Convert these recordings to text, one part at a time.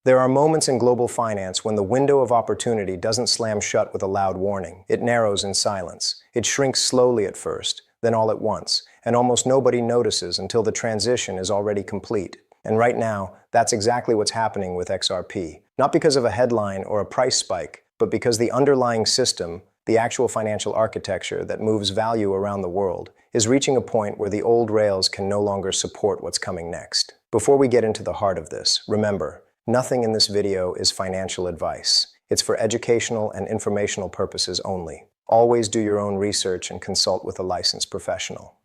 There are moments in global finance when the window of opportunity doesn't slam shut with a loud warning. It narrows in silence. It shrinks slowly at first, then all at once, and almost nobody notices until the transition is already complete. And right now, that's exactly what's happening with XRP. Not because of a headline or a price spike, but because the underlying system, the actual financial architecture that moves value around the world, is reaching a point where the old rails can no longer support what's coming next. Before we get into the heart of this, remember, nothing in this video is financial advice. It's for educational and informational purposes only. Always do your own research and consult with a licensed professional.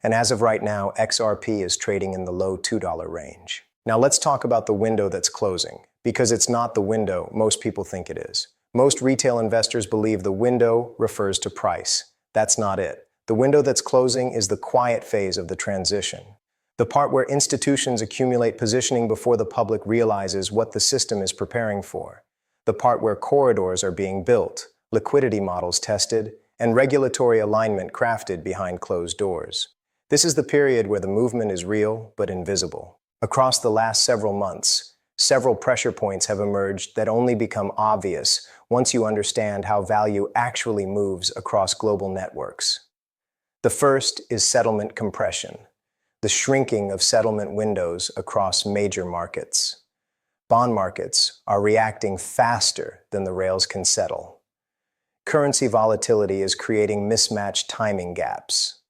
And as of right now, XRP is trading in the low $2 range. Now let's talk about the window that's closing, because it's not the window most people think it is. Most retail investors believe the window refers to price. That's not it. The window that's closing is the quiet phase of the transition. The part where institutions accumulate positioning before the public realizes what the system is preparing for. The part where corridors are being built, liquidity models tested, and regulatory alignment crafted behind closed doors. This is the period where the movement is real but invisible. Across the last several months, several pressure points have emerged that only become obvious once you understand how value actually moves across global networks. The first is settlement compression, the shrinking of settlement windows across major markets. Bond markets are reacting faster than the rails can settle. Currency volatility is creating mismatched timing gaps.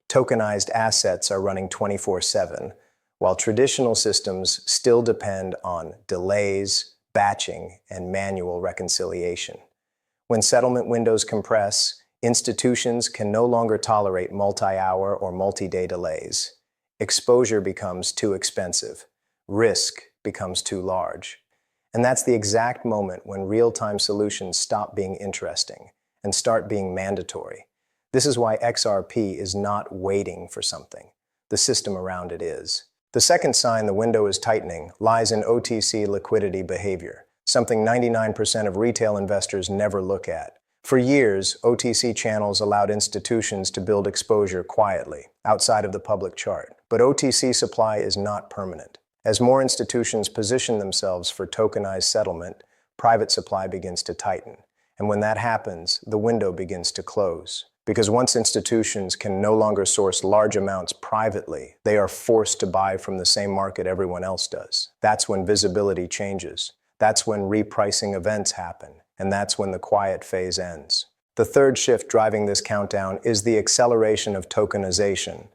Tokenized assets are running 24/7, while traditional systems still depend on delays, batching, and manual reconciliation. When settlement windows compress, institutions can no longer tolerate multi-hour or multi-day delays. Exposure becomes too expensive. Risk becomes too large. And that's the exact moment when real-time solutions stop being interesting and start being mandatory. This is why XRP is not waiting for something. The system around it is. The second sign the window is tightening lies in OTC liquidity behavior, something 99% of retail investors never look at. For years, OTC channels allowed institutions to build exposure quietly, outside of the public chart. But OTC supply is not permanent. As more institutions position themselves for tokenized settlement, private supply begins to tighten. And when that happens, the window begins to close. Because once institutions can no longer source large amounts privately, they are forced to buy from the same market everyone else does. That's when visibility changes. That's when repricing events happen. And that's when the quiet phase ends. The third shift driving this countdown is the acceleration of tokenization.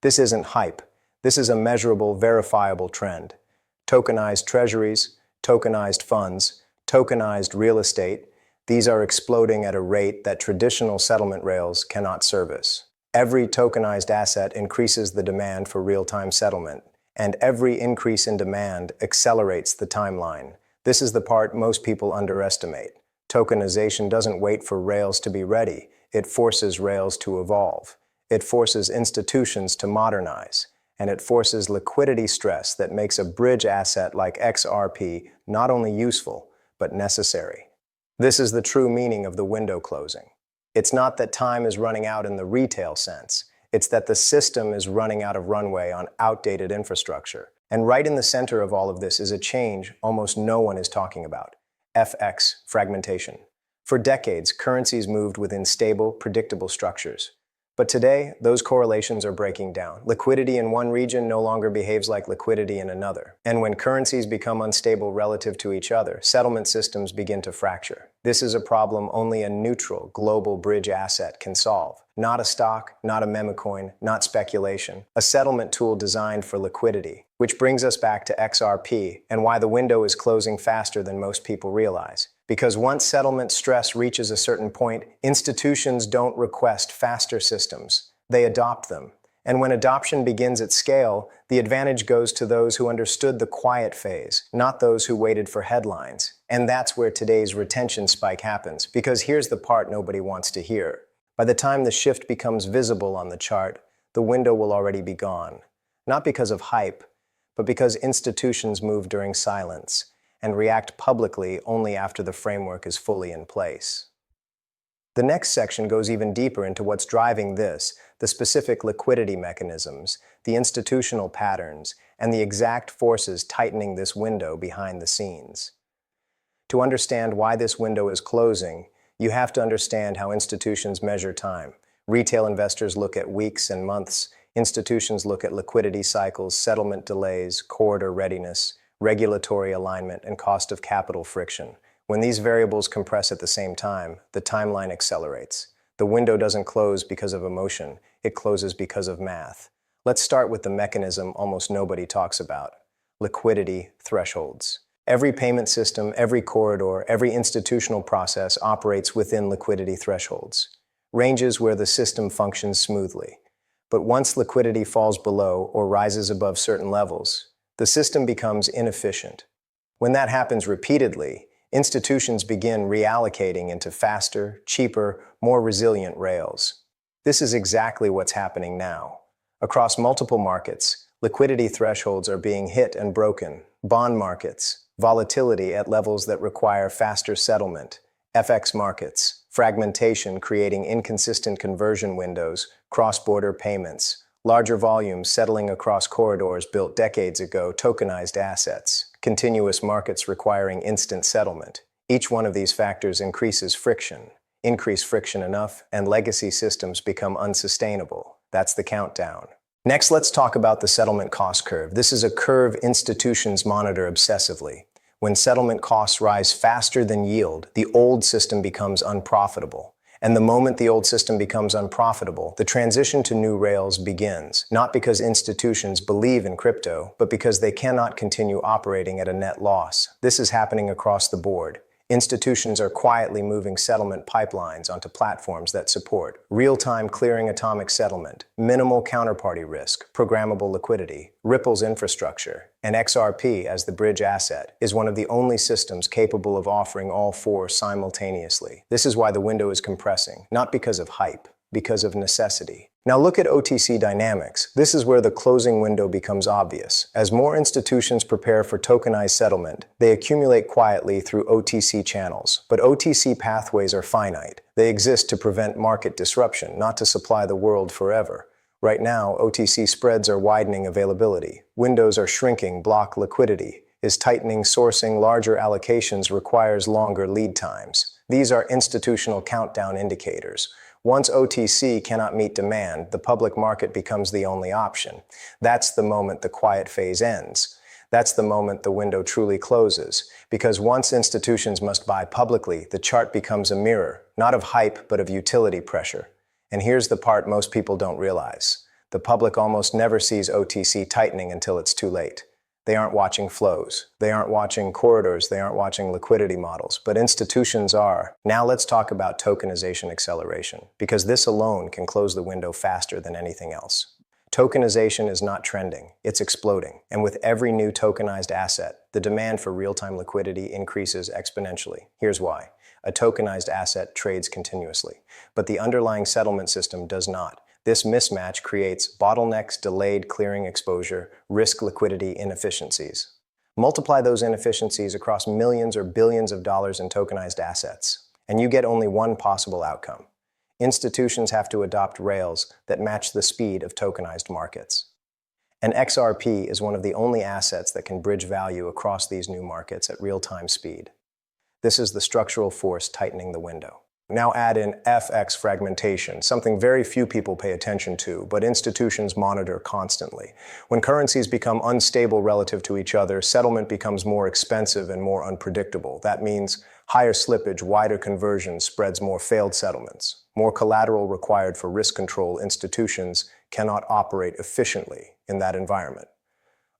This isn't hype. This is a measurable, verifiable trend. Tokenized treasuries, tokenized funds, tokenized real estate, these are exploding at a rate that traditional settlement rails cannot service. Every tokenized asset increases the demand for real-time settlement, and every increase in demand accelerates the timeline. This is the part most people underestimate. Tokenization doesn't wait for rails to be ready. It forces rails to evolve. It forces institutions to modernize. And it forces liquidity stress that makes a bridge asset like XRP not only useful, but necessary. This is the true meaning of the window closing. It's not that time is running out in the retail sense. It's that the system is running out of runway on outdated infrastructure. And right in the center of all of this is a change almost no one is talking about. FX, fragmentation. For decades, currencies moved within stable, predictable structures. But today, those correlations are breaking down. Liquidity in one region no longer behaves like liquidity in another. And when currencies become unstable relative to each other, settlement systems begin to fracture. This is a problem only a neutral, global bridge asset can solve. Not a stock, not a meme coin, not speculation. A settlement tool designed for liquidity. Which brings us back to XRP and why the window is closing faster than most people realize. Because once settlement stress reaches a certain point, institutions don't request faster systems. They adopt them. And when adoption begins at scale, the advantage goes to those who understood the quiet phase, not those who waited for headlines. And that's where today's retention spike happens, because here's the part nobody wants to hear. By the time the shift becomes visible on the chart, the window will already be gone. Not because of hype, but because institutions move during silence and react publicly only after the framework is fully in place. The next section goes even deeper into what's driving this, the specific liquidity mechanisms, the institutional patterns, and the exact forces tightening this window behind the scenes. To understand why this window is closing, you have to understand how institutions measure time. Retail investors look at weeks and months. Institutions look at liquidity cycles, settlement delays, corridor readiness, regulatory alignment, and cost of capital friction. When these variables compress at the same time, the timeline accelerates. The window doesn't close because of emotion, it closes because of math. Let's start with the mechanism almost nobody talks about: liquidity thresholds. Every payment system, every corridor, every institutional process operates within liquidity thresholds, ranges where the system functions smoothly. But once liquidity falls below or rises above certain levels, the system becomes inefficient. When that happens repeatedly, institutions begin reallocating into faster, cheaper, more resilient rails. This is exactly what's happening now. Across multiple markets, liquidity thresholds are being hit and broken. Bond markets, volatility at levels that require faster settlement. FX markets, fragmentation creating inconsistent conversion windows, cross-border payments, larger volumes settling across corridors built decades ago, tokenized assets, continuous markets requiring instant settlement. Each one of these factors increases friction. Increase friction enough, and legacy systems become unsustainable. That's the countdown. Next, let's talk about the settlement cost curve. This is a curve institutions monitor obsessively. When settlement costs rise faster than yield, the old system becomes unprofitable. And the moment the old system becomes unprofitable, the transition to new rails begins, not because institutions believe in crypto, but because they cannot continue operating at a net loss. This is happening across the board. Institutions are quietly moving settlement pipelines onto platforms that support real-time clearing atomic settlement, minimal counterparty risk, programmable liquidity, Ripple's infrastructure, and XRP as the bridge asset is one of the only systems capable of offering all four simultaneously. This is why the window is compressing, not because of hype, because of necessity. Now look at OTC dynamics. This is where the closing window becomes obvious. As more institutions prepare for tokenized settlement, they accumulate quietly through OTC channels. But OTC pathways are finite. They exist to prevent market disruption, not to supply the world forever. Right now, OTC spreads are widening availability. Windows are shrinking, block liquidity is tightening, sourcing larger allocations requires longer lead times. These are institutional countdown indicators. Once OTC cannot meet demand, the public market becomes the only option. That's the moment the quiet phase ends. That's the moment the window truly closes. Because once institutions must buy publicly, the chart becomes a mirror, not of hype, but of utility pressure. And here's the part most people don't realize. The public almost never sees OTC tightening until it's too late. They aren't watching flows. They aren't watching corridors. They aren't watching liquidity models. But institutions are. Now let's talk about tokenization acceleration, because this alone can close the window faster than anything else. Tokenization is not trending. It's exploding. And with every new tokenized asset, the demand for real-time liquidity increases exponentially. Here's why. A tokenized asset trades continuously, but the underlying settlement system does not. This mismatch creates bottlenecks, delayed clearing exposure, risk liquidity inefficiencies. Multiply those inefficiencies across millions or billions of dollars in tokenized assets, and you get only one possible outcome. Institutions have to adopt rails that match the speed of tokenized markets. And XRP is one of the only assets that can bridge value across these new markets at real-time speed. This is the structural force tightening the window. Now add in FX fragmentation, something very few people pay attention to, but institutions monitor constantly. When currencies become unstable relative to each other, settlement becomes more expensive and more unpredictable. That means higher slippage, wider conversions, spreads more failed settlements. More collateral required for risk control. Institutions cannot operate efficiently in that environment.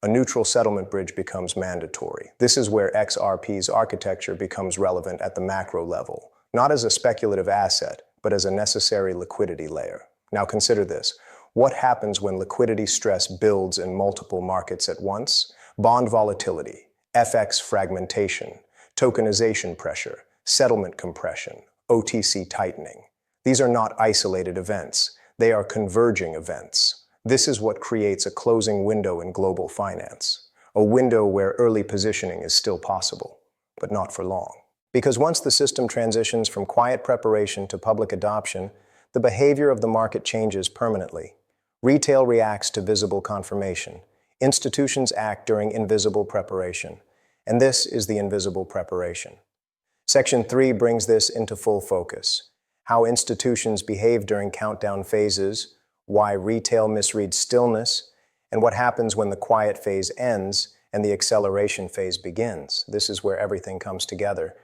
A neutral settlement bridge becomes mandatory. This is where XRP's architecture becomes relevant at the macro level. Not as a speculative asset, but as a necessary liquidity layer. Now consider this. What happens when liquidity stress builds in multiple markets at once? Bond volatility, FX fragmentation, tokenization pressure, settlement compression, OTC tightening. These are not isolated events. They are converging events. This is what creates a closing window in global finance. A window where early positioning is still possible, but not for long. Because once the system transitions from quiet preparation to public adoption, the behavior of the market changes permanently. Retail reacts to visible confirmation. Institutions act during invisible preparation, and this is the invisible preparation. Section 3 brings this into full focus. How institutions behave during countdown phases, why retail misreads stillness, and what happens when the quiet phase ends and the acceleration phase begins. This is where everything comes together.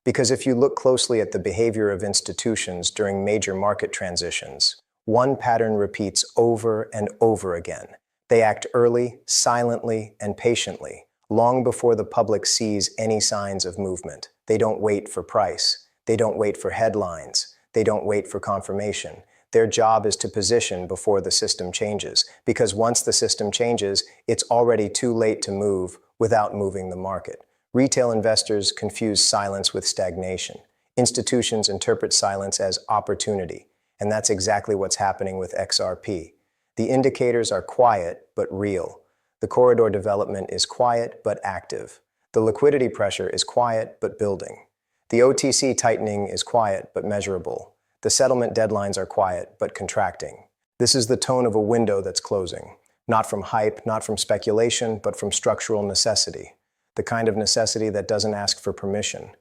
Because if you look closely at the behavior of institutions during major market transitions, one pattern repeats over and over again. They act early, silently, and patiently, long before the public sees any signs of movement. They don't wait for price. They don't wait for headlines. They don't wait for confirmation. Their job is to position before the system changes, because once the system changes, it's already too late to move without moving the market. Retail investors confuse silence with stagnation. Institutions interpret silence as opportunity, and that's exactly what's happening with XRP. The indicators are quiet but real. The corridor development is quiet but active. The liquidity pressure is quiet but building. The OTC tightening is quiet but measurable. The settlement deadlines are quiet but contracting. This is the tone of a window that's closing. Not from hype, not from speculation, but from structural necessity. The kind of necessity that doesn't ask for permission.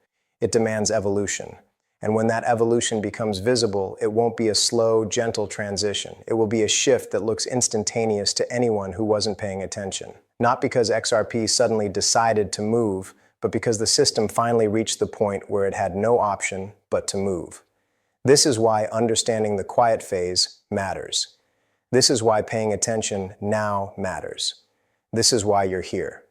It demands evolution. And when that evolution becomes visible, it won't be a slow, gentle transition. It will be a shift that looks instantaneous to anyone who wasn't paying attention. Not because XRP suddenly decided to move, but because the system finally reached the point where it had no option but to move. This is why understanding the quiet phase matters. This is why paying attention now matters. This is why you're here.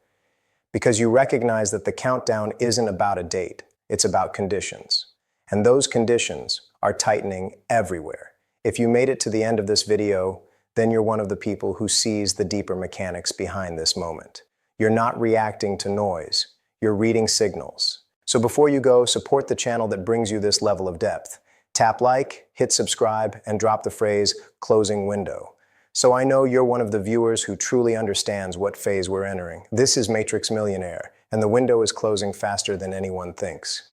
Because you recognize that the countdown isn't about a date, it's about conditions. And those conditions are tightening everywhere. If you made it to the end of this video, then you're one of the people who sees the deeper mechanics behind this moment. You're not reacting to noise, you're reading signals. So before you go, support the channel that brings you this level of depth. Tap like, hit subscribe, and drop the phrase, closing window. So I know you're one of the viewers who truly understands what phase we're entering. This is Matrix Millionaire, and the window is closing faster than anyone thinks.